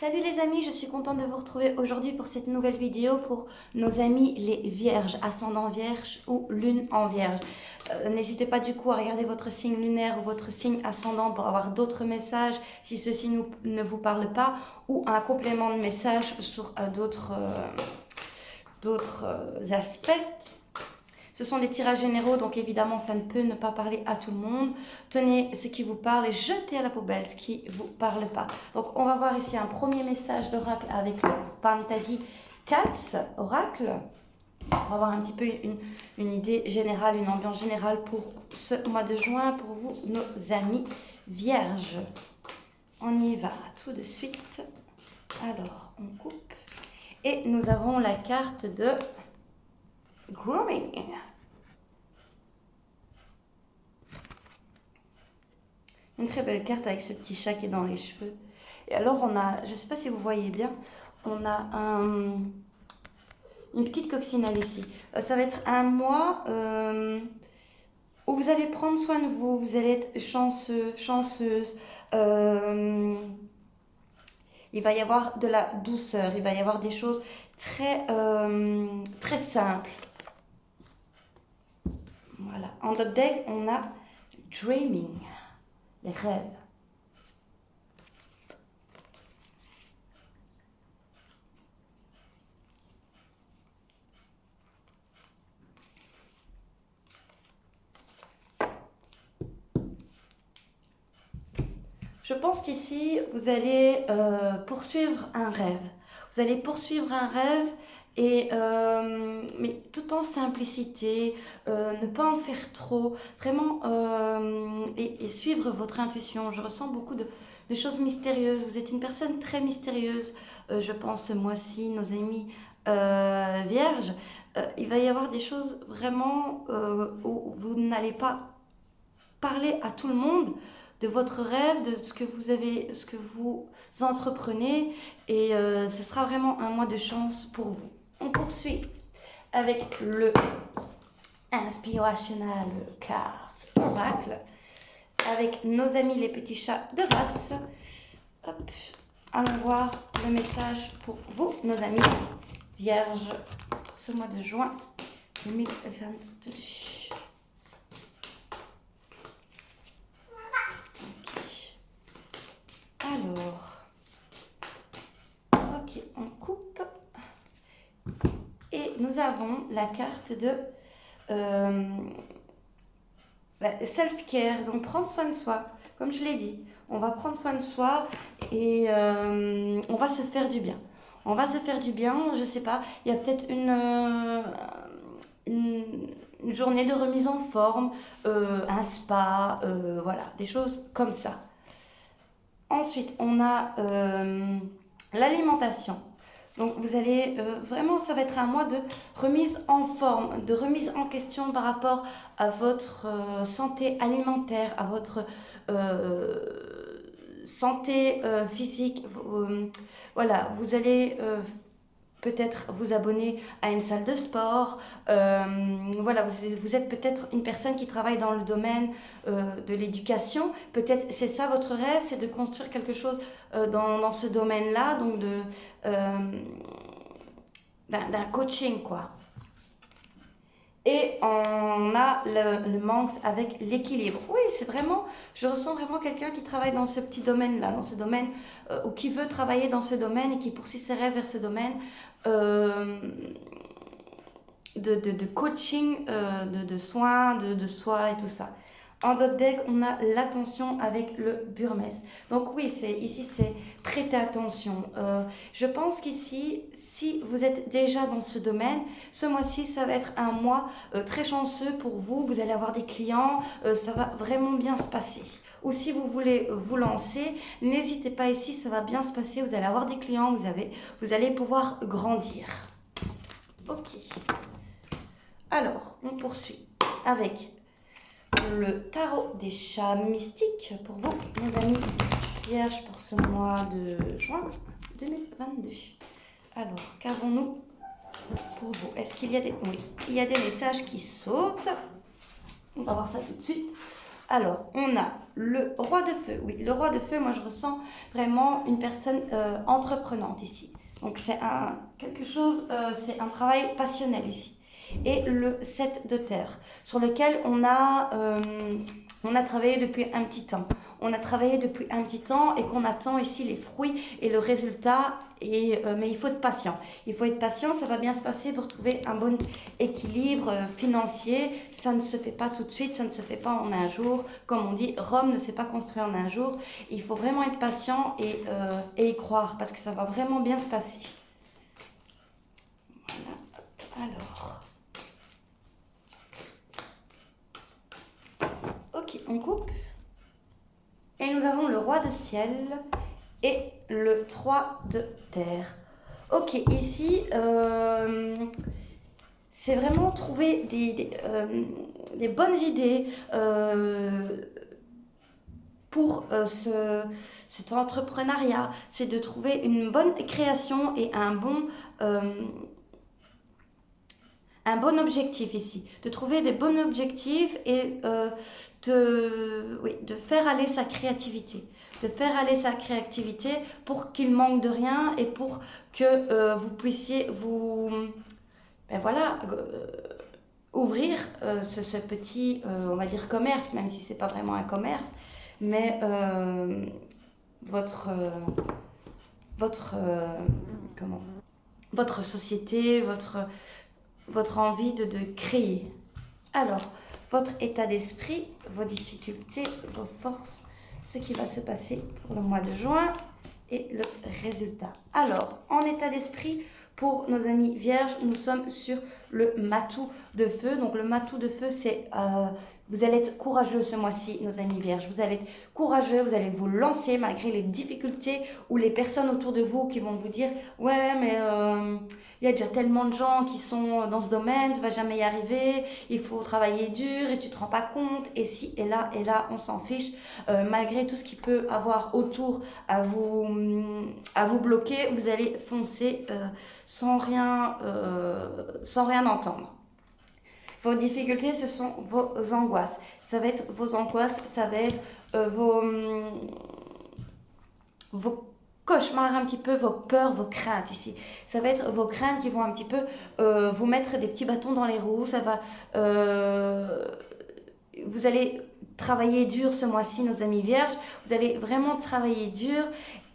Salut les amis, je suis contente de vous retrouver aujourd'hui pour cette nouvelle vidéo pour nos amis les vierges, ascendant vierge ou lune en vierge. N'hésitez pas du coup à regarder votre signe lunaire ou votre signe ascendant pour avoir d'autres messages si ceci ne vous parle pas ou un complément de message sur d'autres aspects. Ce sont des tirages généraux, donc évidemment, ça ne peut ne pas parler à tout le monde. Tenez ce qui vous parle et jetez à la poubelle ce qui ne vous parle pas. Donc, on va voir ici un premier message d'oracle avec le Fantasy Cats Oracle. On va voir un petit peu une idée générale, une ambiance générale pour ce mois de juin, pour vous, nos amis vierges. On y va tout de suite. Alors, on coupe. Et nous avons la carte de Grooming. Une très belle carte avec ce petit chat qui est dans les cheveux. Et alors on a, je ne sais pas si vous voyez bien, on a une petite coccinelle ici. Ça va être un mois où vous allez prendre soin de vous, vous allez être chanceux, chanceuse. Il va y avoir de la douceur, il va y avoir des choses très, très simples. Voilà. En the deck, on a Dreaming, les rêves. Je pense qu'ici, vous allez poursuivre un rêve. Vous allez poursuivre un rêve, mais tout en simplicité, ne pas en faire trop, vraiment, et suivre votre intuition. Je ressens beaucoup de choses mystérieuses. Vous êtes une personne très mystérieuse, je pense, ce mois-ci, nos amis vierges. Il va y avoir des choses vraiment où vous n'allez pas parler à tout le monde de votre rêve, de ce que vous avez, ce que vous entreprenez, et ce sera vraiment un mois de chance pour vous. On poursuit avec le Inspirational Card Oracle, avec nos amis les petits chats de race. Hop, allons voir le message pour vous, nos amis vierges, pour ce mois de juin 2022. Alors, ok, on coupe. Et nous avons la carte de self-care, donc prendre soin de soi. Comme je l'ai dit, on va prendre soin de soi et on va se faire du bien. On va se faire du bien, je sais pas, il y a peut-être une journée de remise en forme, un spa, voilà, des choses comme ça. Ensuite, on a l'alimentation. Donc, vous allez vraiment, ça va être un mois de remise en forme, de remise en question par rapport à votre santé alimentaire, à votre santé physique. Voilà, vous allez peut-être vous abonner à une salle de sport. Voilà, vous êtes peut-être une personne qui travaille dans le domaine de l'éducation. Peut-être c'est ça votre rêve, c'est de construire quelque chose dans ce domaine-là, donc d'un coaching, quoi. Et on a le manque avec l'équilibre. Oui, c'est vraiment, je ressens vraiment quelqu'un qui travaille dans ce petit domaine-là, dans ce domaine, ou qui veut travailler dans ce domaine et qui poursuit ses rêves vers ce domaine de coaching, de soins, de soi et tout ça. En d'autres deck, on a l'attention avec le Burmese. Donc oui, ici c'est prêter attention. Je pense qu'ici, si vous êtes déjà dans ce domaine, ce mois-ci, ça va être un mois très chanceux pour vous. Vous allez avoir des clients, ça va vraiment bien se passer. Ou si vous voulez vous lancer, n'hésitez pas ici, ça va bien se passer. Vous allez avoir des clients, vous allez pouvoir grandir. Ok. Alors, on poursuit avec le tarot des chats mystiques pour vous, mes amis vierges, pour ce mois de juin 2022. Alors, qu'avons-nous pour vous? Est-ce qu'il y a des... Oui, il y a des messages qui sautent. On va voir ça tout de suite. Alors, on a le roi de feu. Oui, le roi de feu, moi je ressens vraiment une personne entreprenante ici. Donc c'est quelque chose, c'est un travail passionnel ici. Et le 7 de terre, sur lequel on a travaillé depuis un petit temps. On a travaillé depuis un petit temps et qu'on attend ici les fruits et le résultat. Mais il faut être patient. Il faut être patient, ça va bien se passer pour trouver un bon équilibre financier. Ça ne se fait pas tout de suite, ça ne se fait pas en un jour. Comme on dit, Rome ne s'est pas construit en un jour. Il faut vraiment être patient et y croire parce que ça va vraiment bien se passer. Voilà. Alors, ok, on coupe. Et nous avons le roi de ciel et le 3 de terre. Ok, ici, c'est vraiment trouver des bonnes idées pour cet entrepreneuriat. C'est de trouver une bonne création et un bon objectif ici. De trouver des bons objectifs et de faire aller sa créativité. De faire aller sa créativité pour qu'il manque de rien et pour que vous puissiez ouvrir ce petit, on va dire commerce, même si c'est pas vraiment un commerce, mais votre, votre, comment, votre société, votre envie de créer. Alors, votre état d'esprit, vos difficultés, vos forces, ce qui va se passer pour le mois de juin et le résultat. Alors, en état d'esprit, pour nos amis vierges, nous sommes sur le matou de feu. Donc, le matou de feu, c'est vous allez être courageux ce mois-ci, nos amis vierges. Vous allez être courageux, vous allez vous lancer malgré les difficultés ou les personnes autour de vous qui vont vous dire « Ouais, mais il y a déjà tellement de gens qui sont dans ce domaine, tu vas jamais y arriver, il faut travailler dur et tu te rends pas compte. » Et si, et là, on s'en fiche. Malgré tout ce qu'il peut avoir autour à vous bloquer, vous allez foncer sans rien entendre. Vos difficultés, ce sont vos angoisses. Ça va être vos angoisses, ça va être vos cauchemars un petit peu, vos peurs, vos craintes ici. Ça va être vos craintes qui vont un petit peu vous mettre des petits bâtons dans les roues. Ça va, vous allez travailler dur ce mois-ci, nos amis vierges. Vous allez vraiment travailler dur.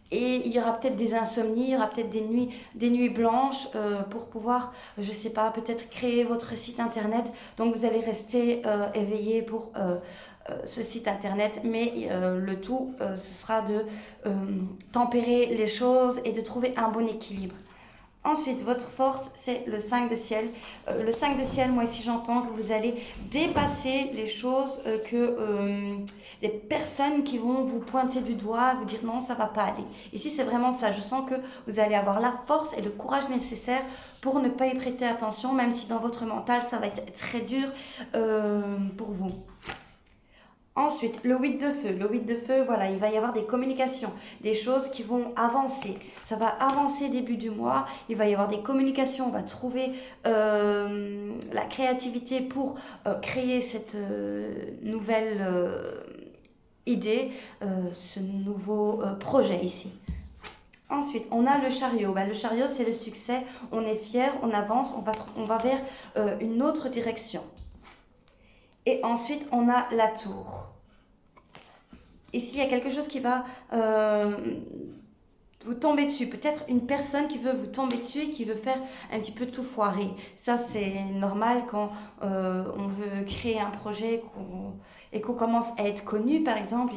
Et il y aura peut-être des insomnies, il y aura peut-être des nuits blanches pour pouvoir, je ne sais pas, peut-être créer votre site internet. Donc vous allez rester éveillé pour ce site internet. Mais le tout, ce sera de tempérer les choses et de trouver un bon équilibre. Ensuite, votre force, c'est le 5 de ciel. Le 5 de ciel, moi ici j'entends que vous allez dépasser les choses des personnes qui vont vous pointer du doigt, vous dire non, ça va pas aller. Ici, c'est vraiment ça. Je sens que vous allez avoir la force et le courage nécessaire pour ne pas y prêter attention, même si dans votre mental, ça va être très dur pour vous. Ensuite, le 8 de feu. Le 8 de feu, voilà, il va y avoir des communications, des choses qui vont avancer. Ça va avancer début du mois. Il va y avoir des communications. On va trouver la créativité pour créer cette nouvelle idée, ce nouveau projet ici. Ensuite, on a le chariot. Le chariot, c'est le succès. On est fier, on avance, on va vers une autre direction. Et ensuite, on a la tour. Ici, il y a quelque chose qui va vous tomber dessus. Peut-être une personne qui veut vous tomber dessus et qui veut faire un petit peu tout foirer. Ça, c'est normal quand on veut créer un projet et qu'on commence à être connu, par exemple.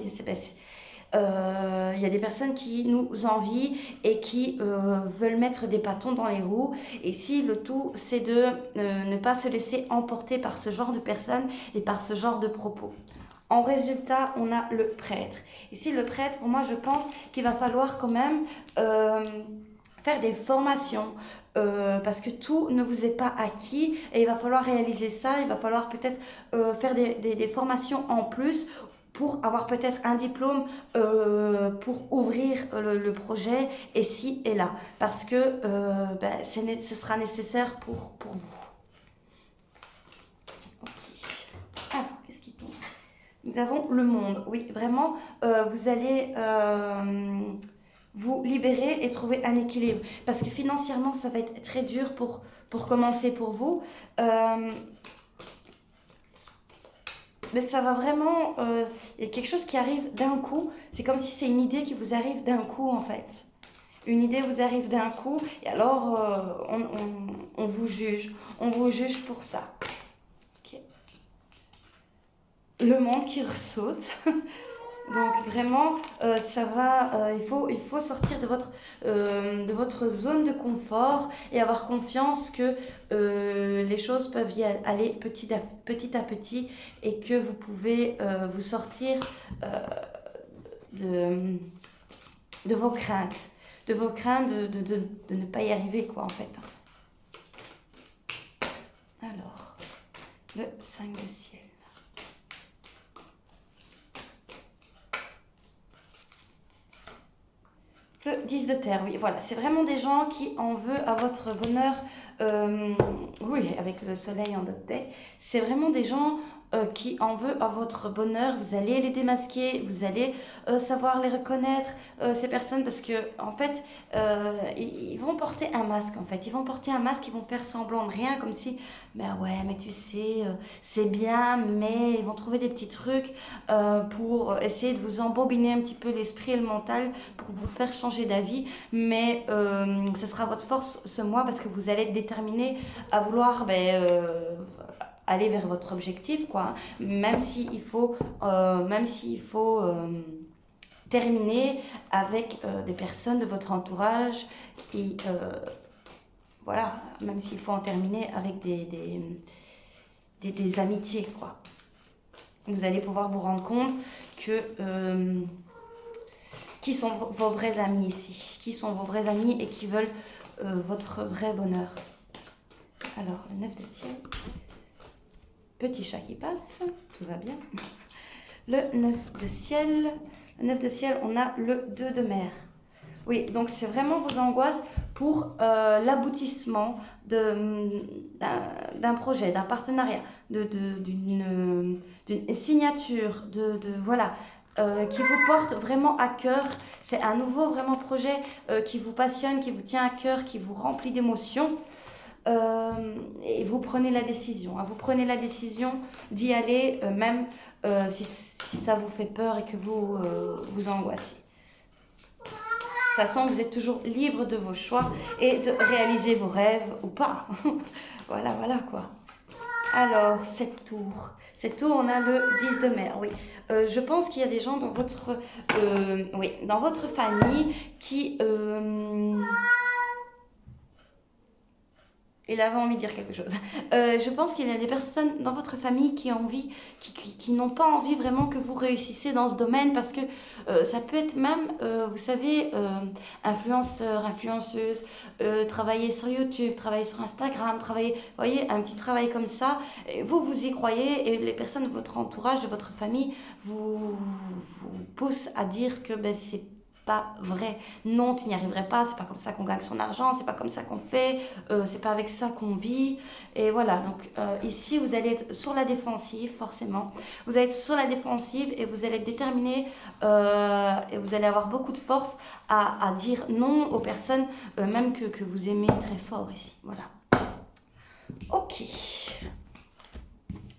Il y a des personnes qui nous envient et qui veulent mettre des bâtons dans les roues. Et si le tout, c'est de ne pas se laisser emporter par ce genre de personnes et par ce genre de propos. En résultat, on a le prêtre. Ici, le prêtre, pour moi, je pense qu'il va falloir quand même faire des formations. Parce que tout ne vous est pas acquis et il va falloir réaliser ça. Il va falloir peut-être faire des formations en plus pour avoir peut-être un diplôme pour ouvrir le projet et ci et là. Parce que ce sera nécessaire pour vous. Ok. Ah, qu'est-ce qui tombe? Nous avons le monde. Oui, vraiment, vous allez vous libérer et trouver un équilibre. Parce que financièrement, ça va être très dur pour commencer pour vous. Euh, mais ça va vraiment... il y a quelque chose qui arrive d'un coup. C'est comme si c'est une idée qui vous arrive d'un coup, en fait. Une idée vous arrive d'un coup et alors on vous juge. On vous juge pour ça. Ok. Le monde qui ressaute. Donc vraiment, ça va, il faut sortir de votre zone de confort et avoir confiance que les choses peuvent y aller petit à petit et que vous pouvez vous sortir euh, de, de vos craintes. De vos craintes de ne pas y arriver, quoi, en fait. Alors, le 5 de ciel. Le 10 de terre, oui, voilà. C'est vraiment des gens qui en veulent à votre bonheur. Oui, avec le soleil en dot day. C'est vraiment des gens qui en veulent à votre bonheur. Vous allez les démasquer, vous allez savoir les reconnaître, ces personnes, parce que, en fait, ils vont porter un masque, en fait. Ils vont porter un masque, ils vont faire semblant de rien, comme si, ben ouais, mais tu sais, c'est bien, mais ils vont trouver des petits trucs pour essayer de vous embobiner un petit peu l'esprit et le mental pour vous faire changer d'avis, mais ce sera votre force ce mois parce que vous allez être déterminé à vouloir aller vers votre objectif, quoi. Même s'il faut terminer avec des personnes de votre entourage et voilà, même s'il faut en terminer avec des amitiés, quoi. Vous allez pouvoir vous rendre compte que qui sont vos vrais amis ici, qui sont vos vrais amis et qui veulent votre vrai bonheur. Alors, le 9 de ciel, petit chat qui passe, tout va bien. Le 9 de ciel, on a le 2 de mer. Oui, donc c'est vraiment vos angoisses pour l'aboutissement d'un projet, d'un partenariat, d'une signature, voilà, qui vous porte vraiment à cœur. C'est un nouveau vraiment projet qui vous passionne, qui vous tient à cœur, qui vous remplit d'émotions. Et vous prenez la décision. Hein, vous prenez la décision d'y aller, même si ça vous fait peur et que vous angoissez. De toute façon, vous êtes toujours libre de vos choix et de réaliser vos rêves ou pas. Voilà, voilà quoi. Alors, cette tour. Cette tour, on a le 10 de mer, oui. Je pense qu'il y a des gens dans votre famille qui... il avait envie de dire quelque chose. Je pense qu'il y a des personnes dans votre famille qui n'ont pas envie vraiment que vous réussissiez dans ce domaine parce que ça peut être même, vous savez, influenceur, influenceuse, travailler sur YouTube, travailler sur Instagram, travailler, vous voyez, un petit travail comme ça. Et vous y croyez et les personnes de votre entourage, de votre famille, vous poussent à dire que ben, c'est pas vrai. Non, tu n'y arriverais pas, c'est pas comme ça qu'on gagne son argent, c'est pas comme ça qu'on fait, c'est pas avec ça qu'on vit. Et voilà, donc ici vous allez être sur la défensive, forcément. Vous allez être sur la défensive et vous allez être déterminé et vous allez avoir beaucoup de force à dire non aux personnes, même que vous aimez très fort ici. Voilà. Ok.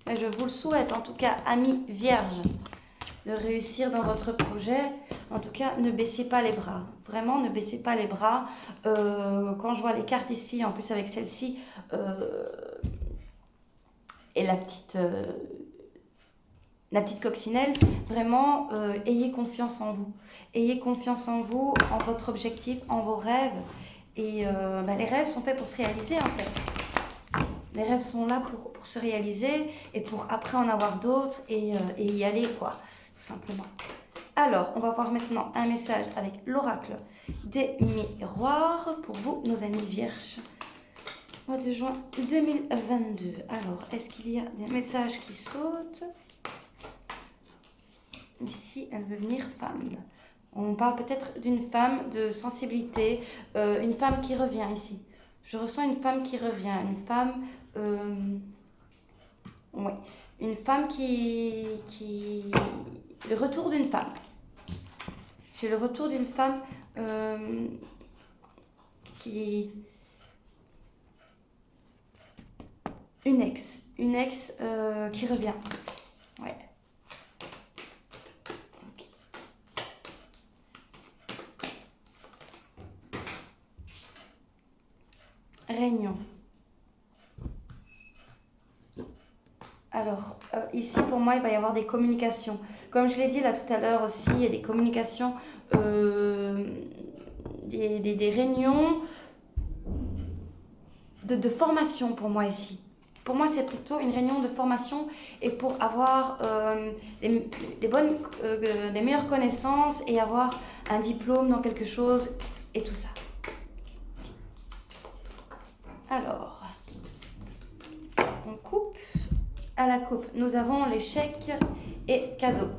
Mais je vous le souhaite, en tout cas, amis vierges, de réussir dans votre projet. En tout cas, ne baissez pas les bras. Vraiment, ne baissez pas les bras. Quand je vois les cartes ici, en plus avec celle-ci, et la petite coccinelle, vraiment, ayez confiance en vous. Ayez confiance en vous, en votre objectif, en vos rêves. Et les rêves sont faits pour se réaliser, en fait. Les rêves sont là pour se réaliser et pour après en avoir d'autres et y aller, quoi, tout simplement. Alors, on va voir maintenant un message avec l'oracle des miroirs pour vous, nos amis vierges. Mois de juin 2022. Alors, est-ce qu'il y a des messages qui sautent? Ici, elle veut venir femme. On parle peut-être d'une femme de sensibilité, une femme qui revient ici. Je ressens une femme qui revient, une femme Oui, une femme le retour d'une femme. J'ai le retour d'une femme euh, qui... Une ex qui revient. Ouais. Réunion. Alors, ici, pour moi, il va y avoir des communications. Comme je l'ai dit là tout à l'heure aussi, il y a des communications, des réunions de formation pour moi ici. Pour moi, c'est plutôt une réunion de formation et pour avoir des meilleures connaissances et avoir un diplôme dans quelque chose et tout ça. Alors, on coupe. À la coupe, nous avons les chèques et cadeaux.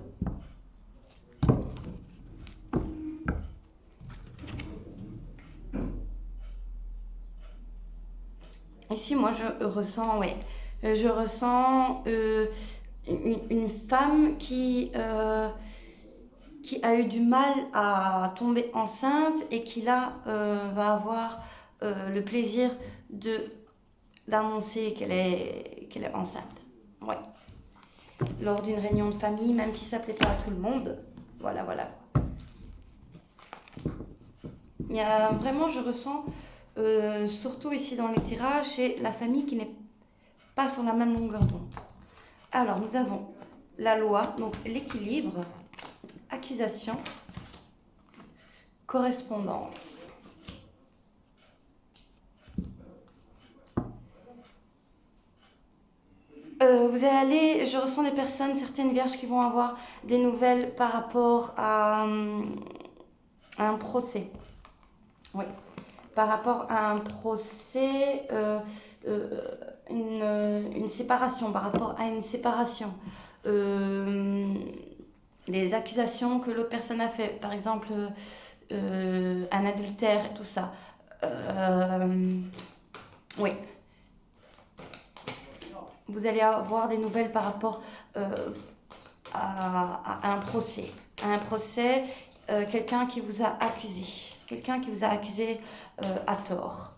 Ici, moi, je ressens, ouais, je ressens une femme qui a eu du mal à tomber enceinte et qui là va avoir le plaisir d'annoncer qu'elle est enceinte. Ouais. Lors d'une réunion de famille, même si ça plaît pas à tout le monde. Voilà, voilà. Il y a vraiment, je ressens, surtout ici dans les tirages, c'est la famille qui n'est pas sur la même longueur d'onde. Alors, nous avons la loi, donc l'équilibre, accusation, correspondance. Vous allez aller, je ressens des personnes, certaines vierges qui vont avoir des nouvelles par rapport à un procès. Oui, par rapport à un procès, une séparation, par rapport à une séparation. Les accusations que l'autre personne a fait, par exemple un adultère, tout ça. Oui. Vous allez avoir des nouvelles par rapport à un procès. À un procès, quelqu'un qui vous a accusé. Quelqu'un qui vous a accusé à tort.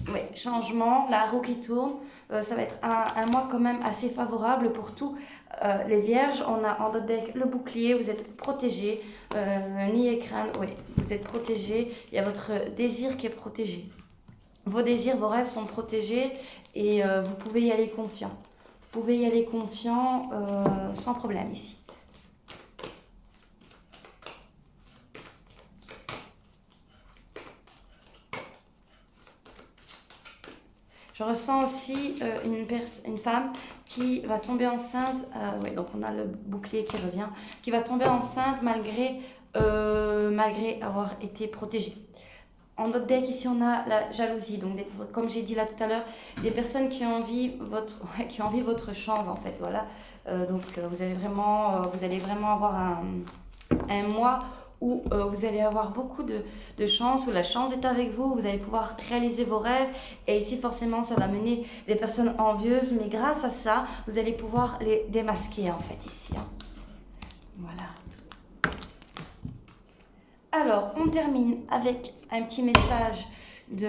Oui, changement, la roue qui tourne. Ça va être un mois quand même assez favorable pour tous les vierges. On a en deck le bouclier, vous êtes protégés. Nid et crâne, oui, vous êtes protégés. Il y a votre désir qui est protégé. Vos désirs, vos rêves sont protégés et vous pouvez y aller confiant. Vous pouvez y aller confiant sans problème ici. Je ressens aussi une femme qui va tomber enceinte, ouais, donc on a le bouclier qui revient, qui va tomber enceinte malgré avoir été protégée. En notre deck, ici, on a la jalousie. Donc, comme j'ai dit là tout à l'heure, des personnes qui envient votre chance, en fait. Voilà. Vous allez vraiment avoir un mois où vous allez avoir beaucoup de chance, où la chance est avec vous, vous allez pouvoir réaliser vos rêves. Et ici, forcément, ça va mener des personnes envieuses. Mais grâce à ça, vous allez pouvoir les démasquer, en fait, ici. Hein. Voilà. Alors, on termine avec un petit message de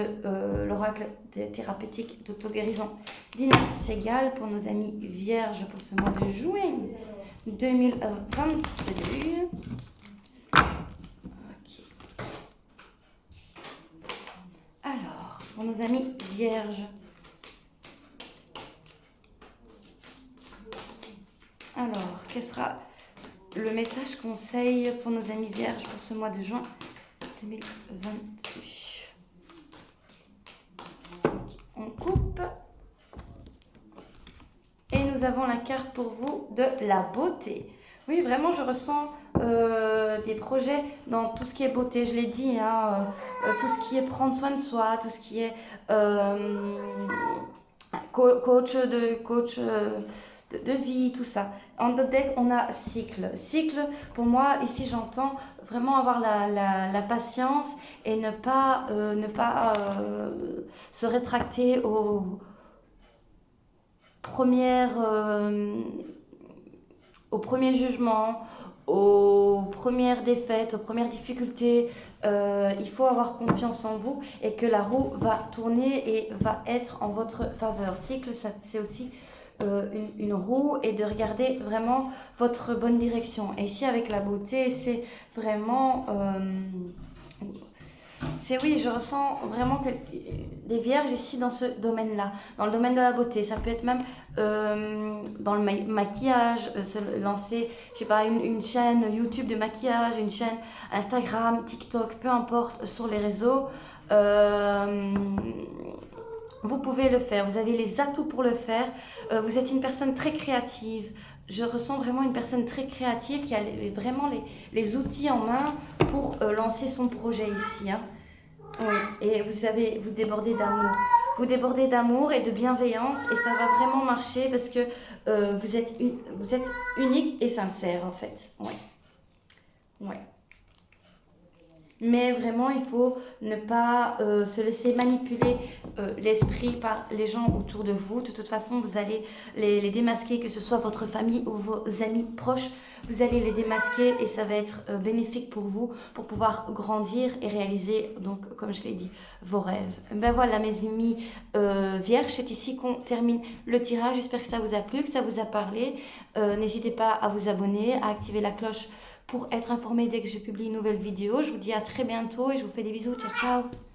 l'oracle thérapeutique d'auto-guérison d'Ina Segal pour nos amis vierges pour ce mois de juin 2022. Okay. Alors, pour nos amis vierges. Alors, quel sera le message conseil pour nos amis vierges pour ce mois de juin 2022. On coupe. Et nous avons la carte pour vous de la beauté. Oui, vraiment, je ressens des projets dans tout ce qui est beauté. Je l'ai dit, hein, tout ce qui est prendre soin de soi, tout ce qui est coach de vie, tout ça. En d'autres decks, on a cycle. Cycle, pour moi, ici, j'entends vraiment avoir la patience et ne pas se rétracter premières, euh, aux premiers jugements, aux premières défaites, aux premières difficultés. Il faut avoir confiance en vous et que la roue va tourner et va être en votre faveur. Cycle, c'est aussi une roue et de regarder vraiment votre bonne direction. Et ici, avec la beauté, c'est vraiment... c'est oui, je ressens vraiment que des vierges ici dans ce domaine-là, dans le domaine de la beauté. Ça peut être même dans le maquillage, se lancer, je sais pas, une chaîne YouTube de maquillage, une chaîne Instagram, TikTok, peu importe, sur les réseaux. Euh, vous pouvez le faire, vous avez les atouts pour le faire. Vous êtes une personne très créative. Je ressens vraiment une personne très créative qui a vraiment les outils en main pour lancer son projet ici, hein. Oui, et vous débordez d'amour. Vous débordez d'amour et de bienveillance et ça va vraiment marcher parce que vous êtes unique et sincère en fait. Oui, oui. Mais vraiment, il faut ne pas se laisser manipuler l'esprit par les gens autour de vous. De toute façon, vous allez les démasquer, que ce soit votre famille ou vos amis proches. Vous allez les démasquer et ça va être bénéfique pour vous, pour pouvoir grandir et réaliser, donc, comme je l'ai dit, vos rêves. Ben voilà, mes amis vierges, c'est ici qu'on termine le tirage. J'espère que ça vous a plu, que ça vous a parlé. N'hésitez pas à vous abonner, à activer la cloche pour être informé dès que je publie une nouvelle vidéo. Je vous dis à très bientôt et je vous fais des bisous. Ciao, ciao!